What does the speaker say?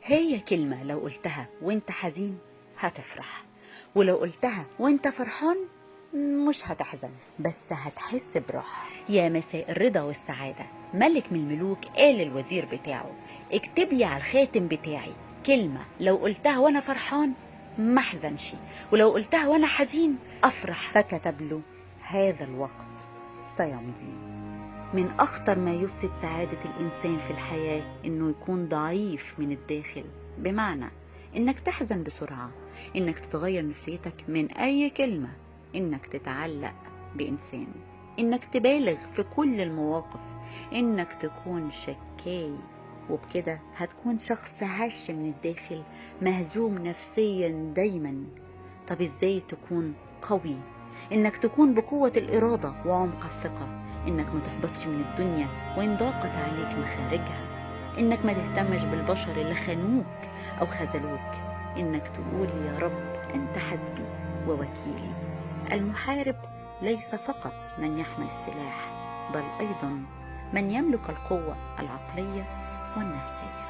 هي كلمة لو قلتها وانت حزين هتفرح، ولو قلتها وانت فرحان مش هتحزن، بس هتحس براحة. يا مساء الرضا والسعادة، ملك من الملوك قال الوزير بتاعه: اكتب لي على الخاتم بتاعي كلمة لو قلتها وانا فرحان ما احزنش، ولو قلتها وانا حزين افرح. فكتب له: هذا الوقت سيمضي. من أخطر ما يفسد سعادة الإنسان في الحياة إنه يكون ضعيف من الداخل، بمعنى إنك تحزن بسرعة، إنك تتغير نفسيتك من أي كلمة، إنك تتعلق بإنسان، إنك تبالغ في كل المواقف، إنك تكون شكاي، وبكده هتكون شخص هش من الداخل، مهزوم نفسيا دايما. طب إزاي تكون قوي؟ إنك تكون بقوة الإرادة وعمق الثقة، إنك ما تحبطش من الدنيا وإن ضاقت عليك مخارجها، إنك ما تهتمش بالبشر اللي خانوك أو خذلوك، إنك تقول: يا رب أنت حسبي ووكيلي. المحارب ليس فقط من يحمل السلاح، بل أيضا من يملك القوة العقلية والنفسية.